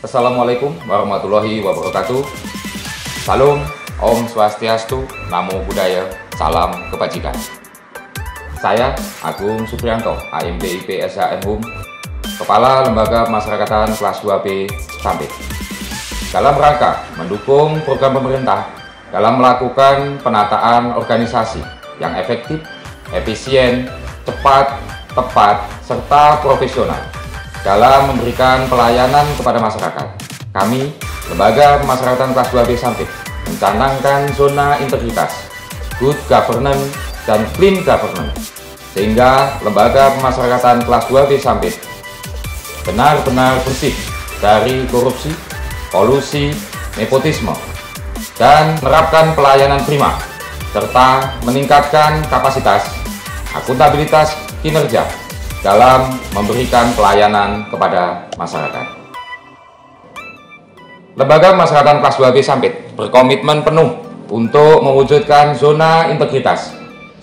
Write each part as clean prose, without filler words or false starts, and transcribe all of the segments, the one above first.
Assalamualaikum warahmatullahi wabarakatuh. Salam, Om Swastiastu, Namo Buddhaya, Salam Kebajikan. Saya Agung Supriyanto, AMD IPSH Hum, Kepala Lembaga Pemasyarakatan kelas 2B Sampit. Dalam rangka mendukung program pemerintah dalam melakukan penataan organisasi yang efektif, efisien, cepat, tepat, serta profesional dalam memberikan pelayanan kepada masyarakat, kami, Lembaga Pemasyarakatan kelas 2B Sampit, mencanangkan zona integritas, good governance, dan clean governance, sehingga Lembaga Pemasyarakatan kelas 2B Sampit benar-benar bersih dari korupsi, kolusi, nepotisme, dan menerapkan pelayanan prima, serta meningkatkan kapasitas, akuntabilitas kinerja dalam memberikan pelayanan kepada masyarakat. Lembaga Pemasyarakatan kelas 2B Sampit berkomitmen penuh untuk mewujudkan zona integritas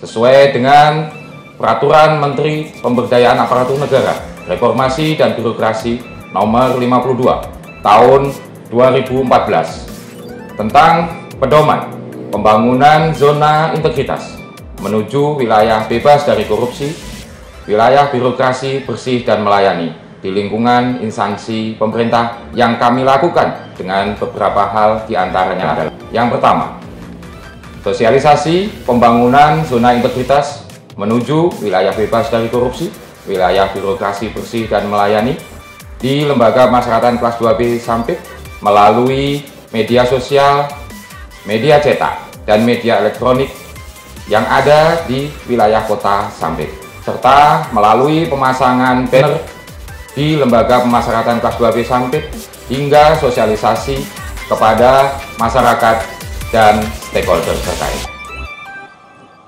sesuai dengan Peraturan Menteri Pemberdayaan Aparatur Negara, Reformasi dan Birokrasi Nomor 52 Tahun 2014 tentang pedoman pembangunan zona integritas menuju wilayah bebas dari korupsi, wilayah birokrasi bersih dan melayani di lingkungan instansi pemerintah yang kami lakukan dengan beberapa hal diantaranya adalah: yang pertama, sosialisasi pembangunan zona integritas menuju wilayah bebas dari korupsi, wilayah birokrasi bersih dan melayani di Lembaga Pemasyarakatan kelas 2B Sampit melalui media sosial, media cetak, dan media elektronik yang ada di wilayah kota Sampit, serta melalui pemasangan banner di Lembaga Pemasyarakatan kelas 2B Sampit hingga sosialisasi kepada masyarakat dan stakeholder terkait.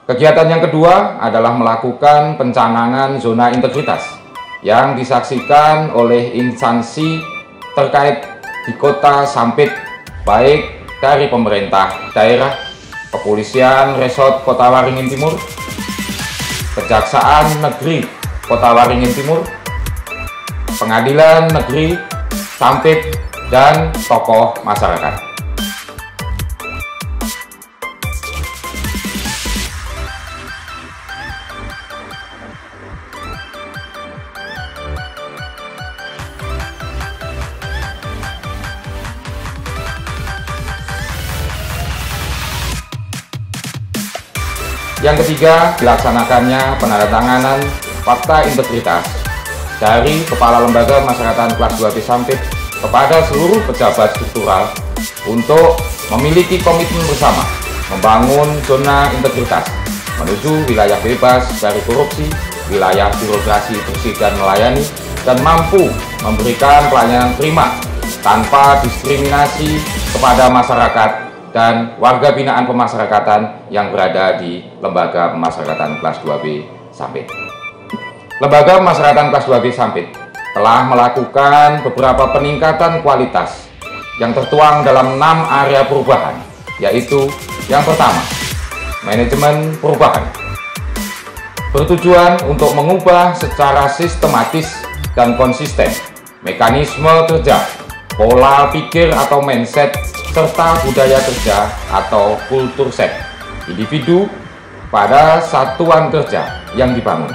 Kegiatan yang kedua adalah melakukan pencanangan zona integritas yang disaksikan oleh instansi terkait di kota Sampit, baik dari pemerintah daerah, Kepolisian Resort Kota Waringin Timur, Kejaksaan Negeri Kota Waringin Timur, Pengadilan Negeri Sampit, dan tokoh masyarakat. Yang ketiga, dilaksanakannya penandatanganan fakta integritas dari Kepala Lembaga Pemasyarakatan kelas 2B Sampit kepada seluruh pejabat struktural untuk memiliki komitmen bersama membangun zona integritas menuju wilayah bebas dari korupsi, wilayah birokrasi bersih dan melayani, dan mampu memberikan pelayanan prima tanpa diskriminasi kepada masyarakat dan warga binaan pemasyarakatan yang berada di Lembaga Pemasyarakatan kelas 2B Sampit. Lembaga Pemasyarakatan kelas 2B Sampit telah melakukan beberapa peningkatan kualitas yang tertuang dalam 6 area perubahan, yaitu yang pertama, manajemen perubahan, bertujuan untuk mengubah secara sistematis dan konsisten mekanisme kerja, pola pikir atau mindset, serta budaya kerja atau kultur set individu pada satuan kerja yang dibangun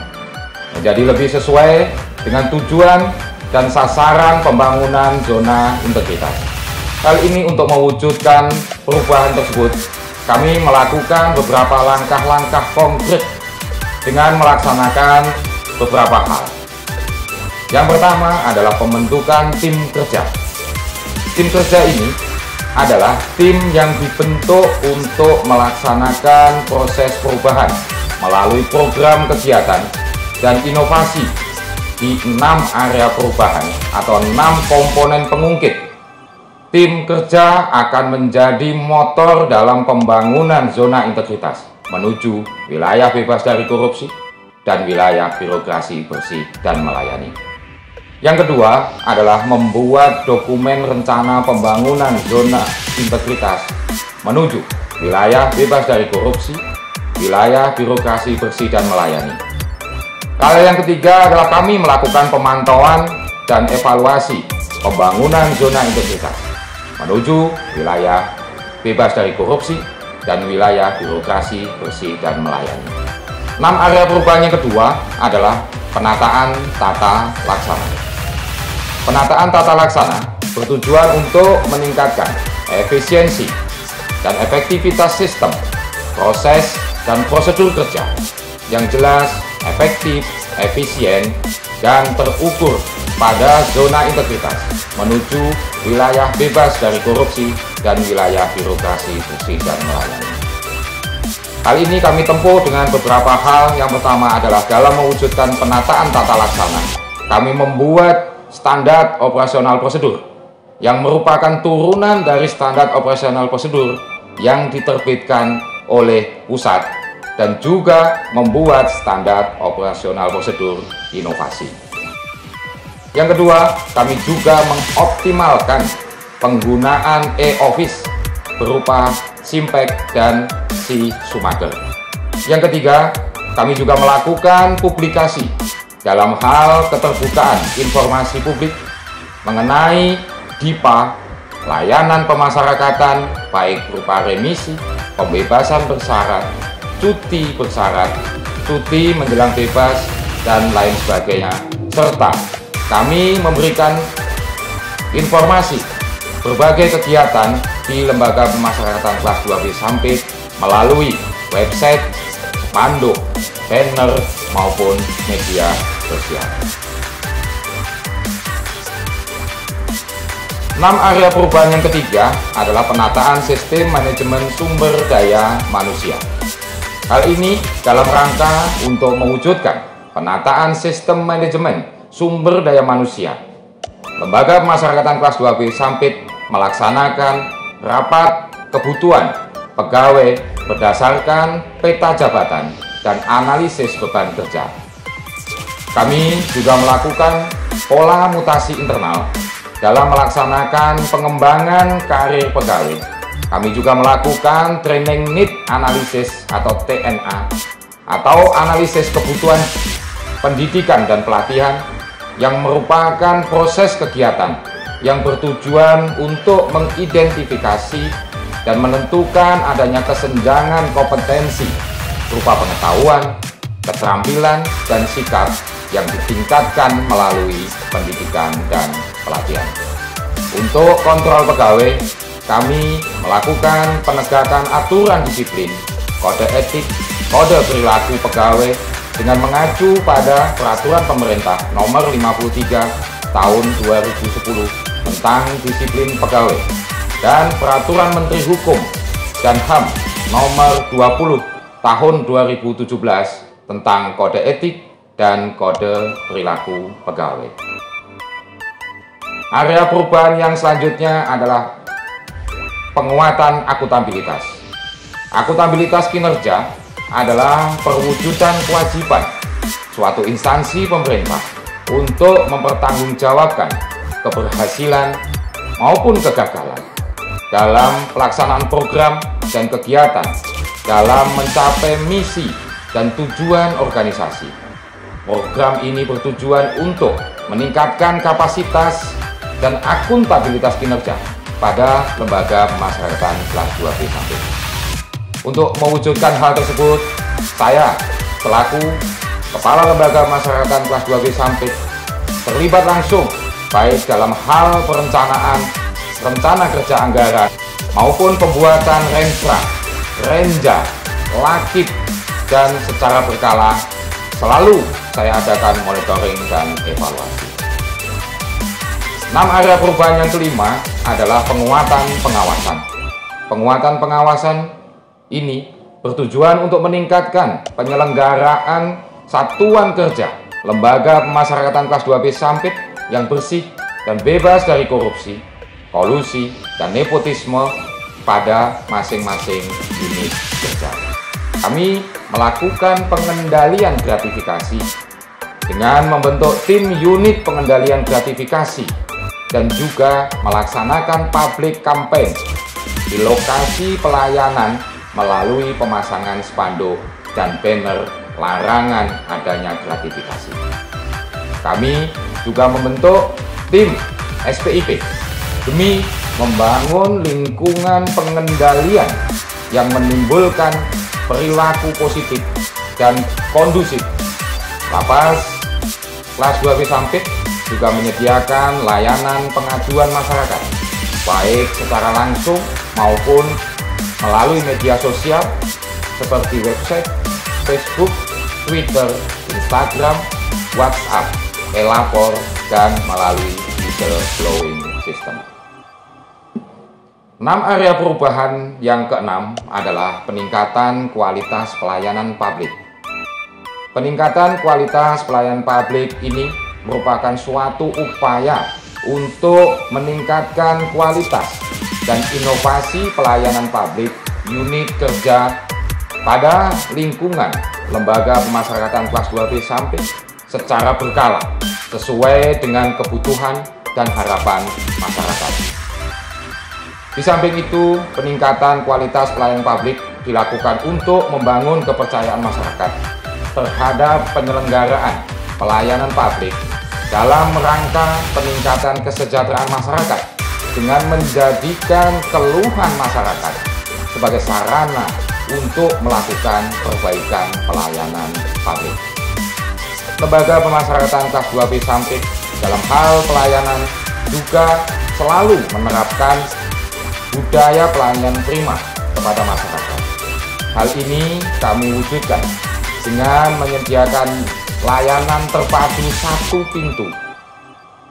menjadi lebih sesuai dengan tujuan dan sasaran pembangunan zona integritas. Hal ini untuk mewujudkan perubahan tersebut, kami melakukan beberapa langkah-langkah konkret dengan melaksanakan beberapa hal. Yang pertama adalah pembentukan tim kerja. Tim kerja ini adalah tim yang dibentuk untuk melaksanakan proses perubahan melalui program kegiatan dan inovasi di 6 area perubahan atau 6 komponen pengungkit. Tim kerja akan menjadi motor dalam pembangunan zona integritas menuju wilayah bebas dari korupsi dan wilayah birokrasi bersih dan melayani. Yang kedua adalah membuat dokumen rencana pembangunan zona integritas menuju wilayah bebas dari korupsi, wilayah birokrasi bersih dan melayani. Hal yang ketiga adalah kami melakukan pemantauan dan evaluasi pembangunan zona integritas menuju wilayah bebas dari korupsi dan wilayah birokrasi bersih dan melayani. 6 area perubahan yang kedua adalah penataan tata laksana. Penataan tata laksana bertujuan untuk meningkatkan efisiensi dan efektivitas sistem, proses, dan prosedur kerja yang jelas, efektif, efisien, dan terukur pada zona integritas menuju wilayah bebas dari korupsi dan wilayah birokrasi bersih dan melayani. Hal ini kami tempuh dengan beberapa hal. Yang pertama adalah dalam mewujudkan penataan tata laksana, kami membuat standar operasional prosedur yang merupakan turunan dari standar operasional prosedur yang diterbitkan oleh pusat dan juga membuat standar operasional prosedur inovasi. Yang kedua, kami juga mengoptimalkan penggunaan e-office berupa Simpek dan Sumaker. Yang ketiga, kami juga melakukan publikasi dalam hal keterbukaan informasi publik mengenai DIPA, layanan pemasyarakatan baik berupa remisi, pembebasan bersyarat, cuti bersyarat, cuti menjelang bebas, dan lain sebagainya, serta kami memberikan informasi berbagai kegiatan di lembaga pemasyarakatan kelas 2B Sampit melalui website, spanduk, banner, maupun media sosial. 6 area perubahan yang ketiga adalah penataan sistem manajemen sumber daya manusia. Hal ini dalam rangka untuk mewujudkan penataan sistem manajemen sumber daya manusia. Lembaga pemasyarakatan kelas 2B Sampit melaksanakan rapat kebutuhan pegawai berdasarkan peta jabatan dan analisis beban kerja. Kami juga melakukan pola mutasi internal dalam melaksanakan pengembangan karir pegawai. Kami juga melakukan training need analysis atau TNA atau analisis kebutuhan pendidikan dan pelatihan yang merupakan proses kegiatan yang bertujuan untuk mengidentifikasi dan menentukan adanya kesenjangan kompetensi berupa pengetahuan, keterampilan, dan sikap yang ditingkatkan melalui pendidikan dan pelatihan. Untuk kontrol pegawai, kami melakukan penegakan aturan disiplin, kode etik, kode perilaku pegawai dengan mengacu pada Peraturan Pemerintah Nomor 53 Tahun 2010 tentang disiplin pegawai dan Peraturan Menteri Hukum dan HAM Nomor 20 Tahun 2017 tentang kode etik dan kode perilaku pegawai. Area perubahan yang selanjutnya adalah penguatan akuntabilitas. Akuntabilitas kinerja adalah perwujudan kewajiban suatu instansi pemerintah untuk mempertanggungjawabkan keberhasilan maupun kegagalan dalam pelaksanaan program dan kegiatan dalam mencapai misi dan tujuan organisasi. Program ini bertujuan untuk meningkatkan kapasitas dan akuntabilitas kinerja pada lembaga pemasyarakatan kelas 2B Sampit. Untuk mewujudkan hal tersebut, saya selaku Kepala Lembaga Pemasyarakatan kelas 2B Sampit terlibat langsung baik dalam hal perencanaan, rencana kerja anggaran, maupun pembuatan renstra, renja, lakip, dan secara berkala selalu saya adakan monitoring dan evaluasi. 6 area perubahan yang kelima adalah penguatan pengawasan. Penguatan pengawasan ini bertujuan untuk meningkatkan penyelenggaraan satuan kerja Lembaga Pemasyarakatan kelas 2B Sampit yang bersih dan bebas dari korupsi, kolusi, dan nepotisme pada masing-masing unit kerja. Kami melakukan pengendalian gratifikasi dengan membentuk tim unit pengendalian gratifikasi dan juga melaksanakan public campaign di lokasi pelayanan melalui pemasangan spanduk dan banner larangan adanya gratifikasi. Kami juga membentuk tim SPIP demi membangun lingkungan pengendalian yang menimbulkan perilaku positif dan kondusif. Lapas kelas 2B Sampit juga menyediakan layanan pengaduan masyarakat, baik secara langsung maupun melalui media sosial seperti website, Facebook, Twitter, Instagram, WhatsApp, e-lapor, dan melalui whistleblowing system. 6 area perubahan yang keenam adalah peningkatan kualitas pelayanan publik. Peningkatan kualitas pelayanan publik ini merupakan suatu upaya untuk meningkatkan kualitas dan inovasi pelayanan publik unit kerja pada lingkungan lembaga pemasyarakatan kelas 2B Sampit secara berkala sesuai dengan kebutuhan dan harapan masyarakat. Di samping itu, peningkatan kualitas pelayanan publik dilakukan untuk membangun kepercayaan masyarakat terhadap penyelenggaraan pelayanan publik dalam rangka peningkatan kesejahteraan masyarakat dengan menjadikan keluhan masyarakat sebagai sarana untuk melakukan perbaikan pelayanan publik. Lembaga pemasyarakatan kelas 2B Sampit dalam hal pelayanan juga selalu menerapkan budaya pelayanan prima kepada masyarakat. Hal ini kami wujudkan dengan menyediakan layanan terpadu satu pintu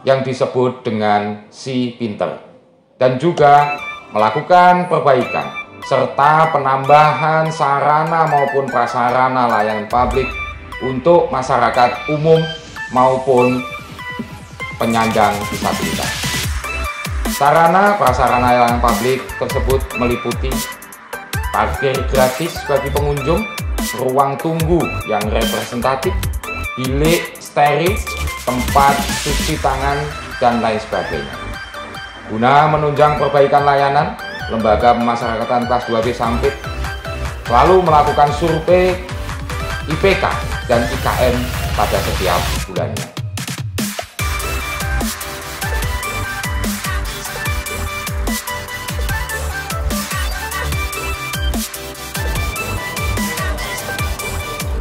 yang disebut dengan Si Pinter, dan juga melakukan perbaikan serta penambahan sarana maupun prasarana layanan publik untuk masyarakat umum maupun penyandang disabilitas. Sarana prasarana layanan publik tersebut meliputi parkir gratis bagi pengunjung, ruang tunggu yang representatif, bilik steril, tempat cuci tangan, dan lain sebagainya. Guna menunjang perbaikan layanan, Lembaga Pemasyarakatan kelas 2B Sampit selalu melakukan survei IPK dan IKM pada setiap bulannya.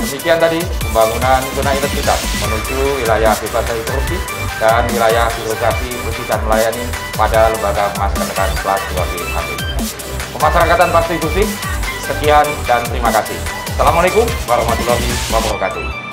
Demikian tadi pembangunan zona integritas menuju wilayah bebas dari korupsi dan wilayah birokrasi bersih dan melayani pada lembaga pemasyarakatan kelas 2B Sampit. Pemasyarakatan pasti bersih. Sekian dan terima kasih. Assalamualaikum warahmatullahi wabarakatuh.